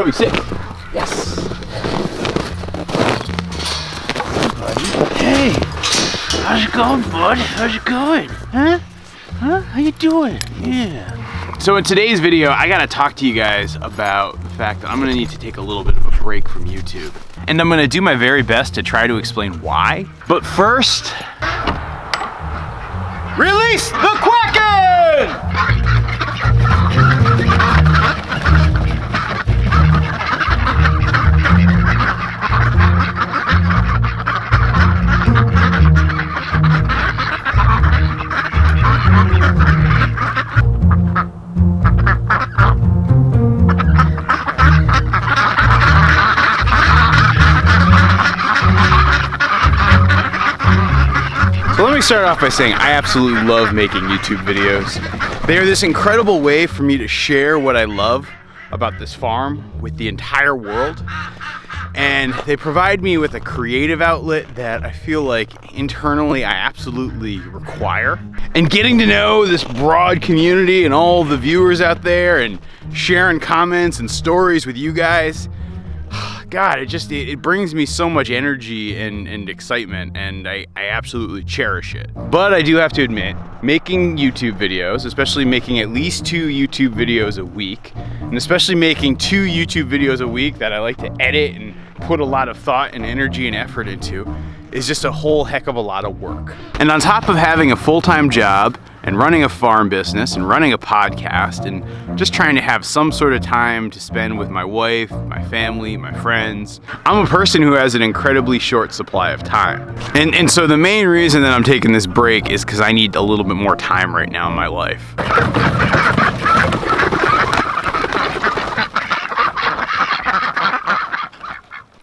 Toby, sit. Yes. Hey, how's it going, bud? How's it going? Huh? How you doing? Yeah. So in today's video, I gotta talk to you guys about the fact that I'm gonna need to take a little bit of a break from YouTube. And I'm gonna do my very best to try to explain why. But first, release the Kraken! So let me start off by saying I absolutely love making YouTube videos. They are this incredible way for me to share what I love about this farm with the entire world. And they provide me with a creative outlet that I feel like internally I absolutely require. And getting to know this broad community and all the viewers out there and sharing comments and stories with you guys, God, it brings me so much energy and excitement, and I absolutely cherish it. But I do have to admit, making YouTube videos, especially making at least 2 YouTube videos a week, and especially making 2 YouTube videos a week that I like to edit and put a lot of thought and energy and effort into, is just a whole heck of a lot of work. And on top of having a full-time job and running a farm business and running a podcast and just trying to have some sort of time to spend with my wife, my family, my friends, I'm a person who has an incredibly short supply of time. And so the main reason that I'm taking this break is because I need a little bit more time right now in my life.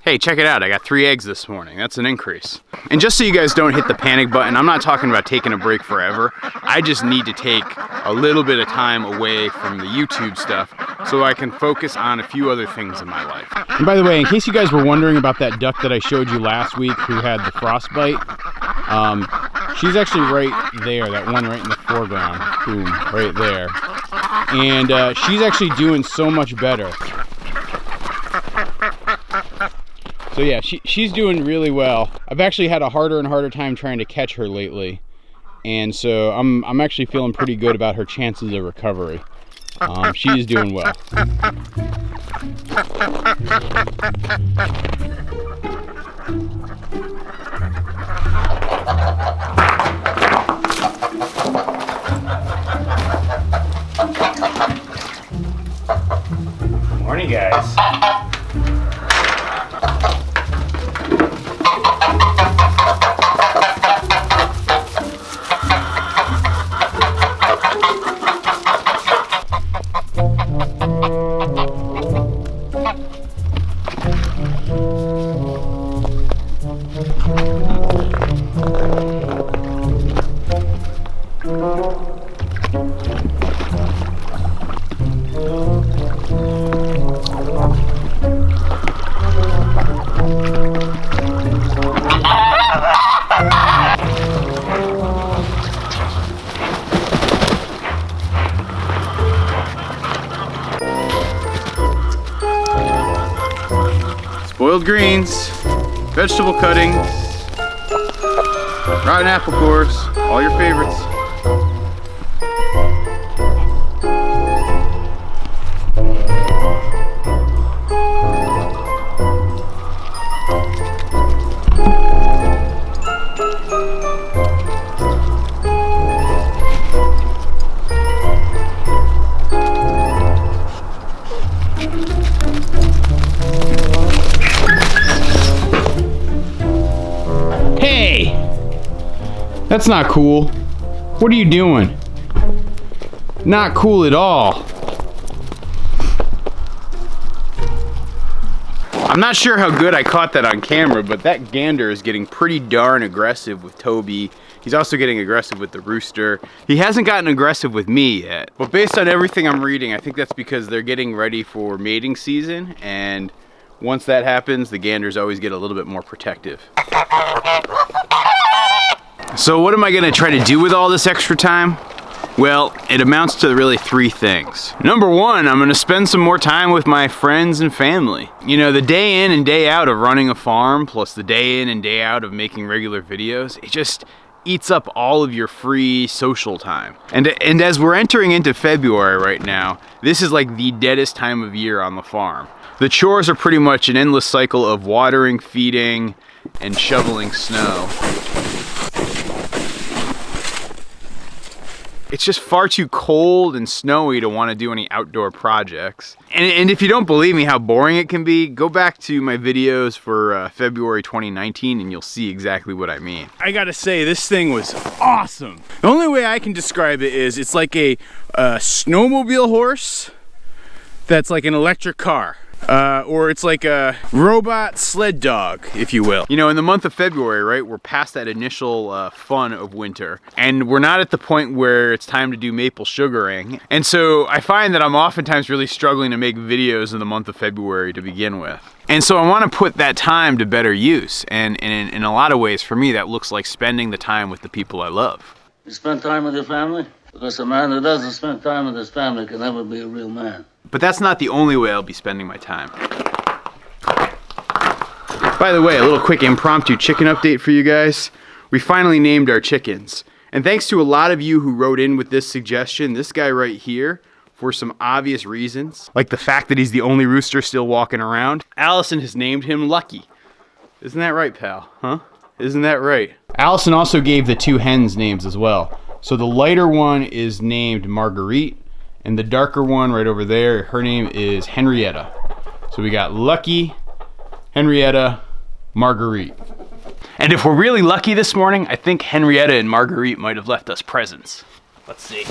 Hey, check it out, I got 3 eggs this morning. That's an increase. And just so you guys don't hit the panic button, I'm not talking about taking a break forever. I just need to take a little bit of time away from the YouTube stuff so I can focus on a few other things in my life. And by the way, in case you guys were wondering about that duck that I showed you last week who had the frostbite, she's actually right there, that one right in the foreground. Boom, right there. And she's actually doing so much better. So yeah, she's doing really well. I've actually had a harder and harder time trying to catch her lately. And so I'm actually feeling pretty good about her chances of recovery. She is doing well. Good morning, guys. Boiled greens, vegetable cuttings, rotten apple cores, all your favorites. That's not cool. What are you doing? Not cool at all. I'm not sure how good I caught that on camera, but that gander is getting pretty darn aggressive with Toby. He's also getting aggressive with the rooster. He hasn't gotten aggressive with me yet. But based on everything I'm reading, I think that's because they're getting ready for mating season, and once that happens, the ganders always get a little bit more protective. So what am I gonna try to do with all this extra time? Well, it amounts to really three things. Number one, I'm gonna spend some more time with my friends and family. You know, the day in and day out of running a farm, plus the day in and day out of making regular videos, it just eats up all of your free social time. And as we're entering into February right now, this is like the deadest time of year on the farm. The chores are pretty much an endless cycle of watering, feeding, and shoveling snow. It's just far too cold and snowy to want to do any outdoor projects. And if you don't believe me how boring it can be, go back to my videos for February 2019 and you'll see exactly what I mean. I gotta say, this thing was awesome. The only way I can describe it is it's like a snowmobile horse that's like an electric car. Or it's like a robot sled dog, if you will. You know, in the month of February, right, we're past that initial fun of winter, and we're not at the point where it's time to do maple sugaring. And so I find that I'm oftentimes really struggling to make videos in the month of February to begin with. And so I want to put that time to better use, and in a lot of ways, for me, that looks like spending the time with the people I love. You spend time with your family? Because a man who doesn't spend time with his family can never be a real man. But that's not the only way I'll be spending my time. By the way, a little quick impromptu chicken update for you guys. We finally named our chickens. And thanks to a lot of you who wrote in with this suggestion, this guy right here, for some obvious reasons, like the fact that he's the only rooster still walking around, Allison has named him Lucky. Isn't that right, pal? Huh? Isn't that right? Allison also gave the two hens names as well. So the lighter one is named Marguerite, and the darker one right over there, her name is Henrietta. So we got Lucky, Henrietta, Marguerite. And if we're really lucky this morning, I think Henrietta and Marguerite might have left us presents. Let's see.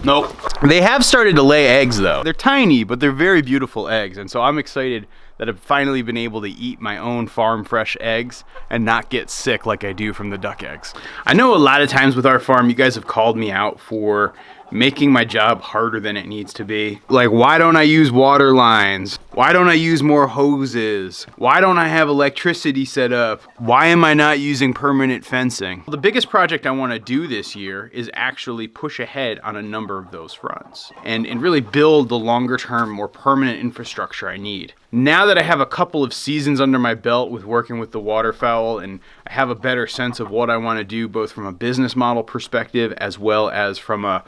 Nope. They have started to lay eggs though. They're tiny, but they're very beautiful eggs. And so I'm excited that I've finally been able to eat my own farm fresh eggs and not get sick like I do from the duck eggs. I know a lot of times with our farm, you guys have called me out for making my job harder than it needs to be. Like, why don't I use water lines? Why don't I use more hoses? Why don't I have electricity set up? Why am I not using permanent fencing? The biggest project I want to do this year is actually push ahead on a number of those fronts and really build the longer term, more permanent infrastructure I need. Now that I have a couple of seasons under my belt with working with the waterfowl, and I have a better sense of what I want to do both from a business model perspective as well as from a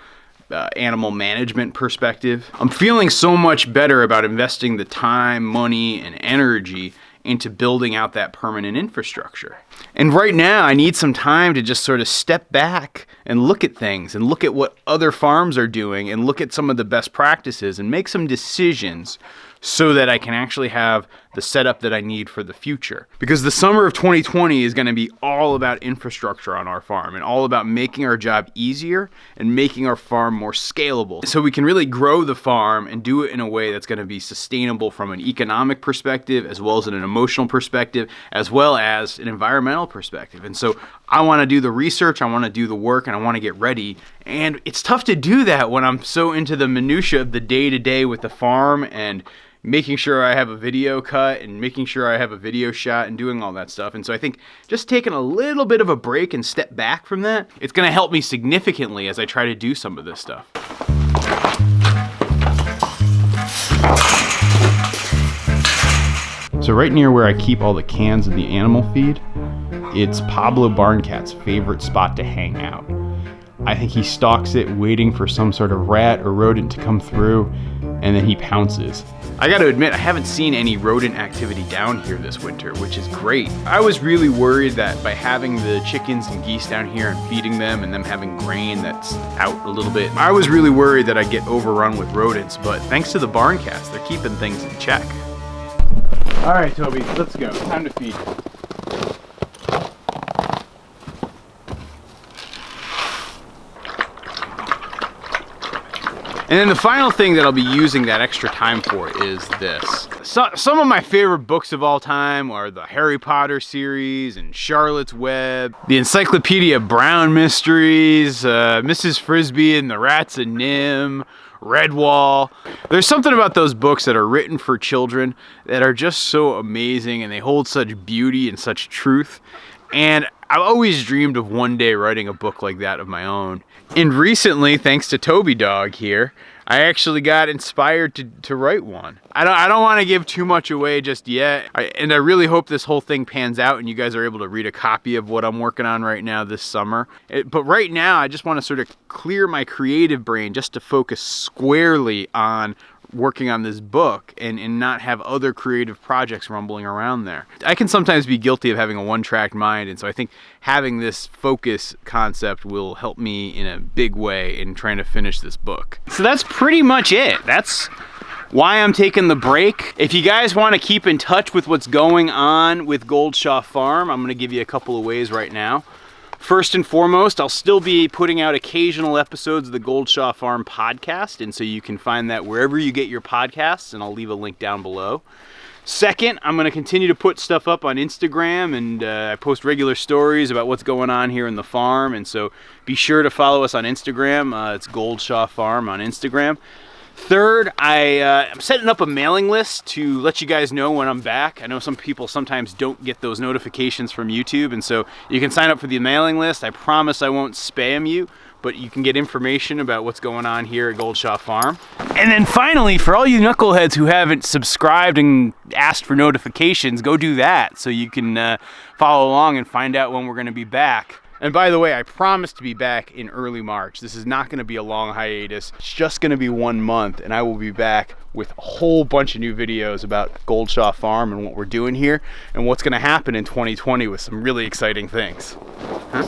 animal management perspective, I'm feeling so much better about investing the time, money, and energy into building out that permanent infrastructure. And right now I need some time to just sort of step back and look at things and look at what other farms are doing and look at some of the best practices and make some decisions so that I can actually have the setup that I need for the future. Because the summer of 2020 is going to be all about infrastructure on our farm and all about making our job easier and making our farm more scalable. So we can really grow the farm and do it in a way that's going to be sustainable from an economic perspective, as well as an emotional perspective, as well as an environmental perspective. And so I want to do the research, I want to do the work, and I want to get ready. And it's tough to do that when I'm so into the minutia of the day-to-day with the farm and making sure I have a video cut and making sure I have a video shot and doing all that stuff. And so I think just taking a little bit of a break and step back from that, it's going to help me significantly as I try to do some of this stuff. So right near where I keep all the cans of the animal feed, it's Pablo Barncat's favorite spot to hang out. I think he stalks it waiting for some sort of rat or rodent to come through, and then he pounces. I gotta admit, I haven't seen any rodent activity down here this winter, which is great. I was really worried that by having the chickens and geese down here and feeding them and them having grain that's out a little bit, I was really worried that I'd get overrun with rodents, but thanks to the barn cats, they're keeping things in check. All right, Toby, let's go. Time to feed. And then the final thing that I'll be using that extra time for is this. Some of my favorite books of all time are the Harry Potter series and Charlotte's Web, the Encyclopedia Brown Mysteries, Mrs. Frisbee and the Rats of Nim, Redwall. There's something about those books that are written for children that are just so amazing, and they hold such beauty and such truth. And I've always dreamed of one day writing a book like that of my own. And recently, thanks to Toby Dog here, I actually got inspired to write one. I don't want to give too much away just yet, and I really hope this whole thing pans out and you guys are able to read a copy of what I'm working on right now this summer. But right now, I just want to sort of clear my creative brain just to focus squarely on working on this book and not have other creative projects rumbling around there. I can sometimes be guilty of having a one-track mind, and so I think having this focus concept will help me in a big way in trying to finish this book. So that's pretty much it. That's why I'm taking the break. If you guys want to keep in touch with what's going on with Goldshaw Farm, I'm going to give you a couple of ways right now. First and foremost, I'll still be putting out occasional episodes of the Goldshaw Farm podcast, and so you can find that wherever you get your podcasts, and I'll leave a link down below. Second, I'm going to continue to put stuff up on Instagram, and I post regular stories about what's going on here in the farm, and so be sure to follow us on Instagram. It's Goldshaw Farm on Instagram. Third, I'm setting up a mailing list to let you guys know when I'm back. I know some people sometimes don't get those notifications from YouTube, and so you can sign up for the mailing list. I promise I won't spam you, but you can get information about what's going on here at Goldshaw Farm. And then finally, for all you knuckleheads who haven't subscribed and asked for notifications, go do that so you can follow along and find out when we're going to be back. And by the way, I promise to be back in early March. This is not going to be a long hiatus. It's just going to be 1 month, and I will be back with a whole bunch of new videos about Goldshaw Farm and what we're doing here and what's going to happen in 2020 with some really exciting things. Huh?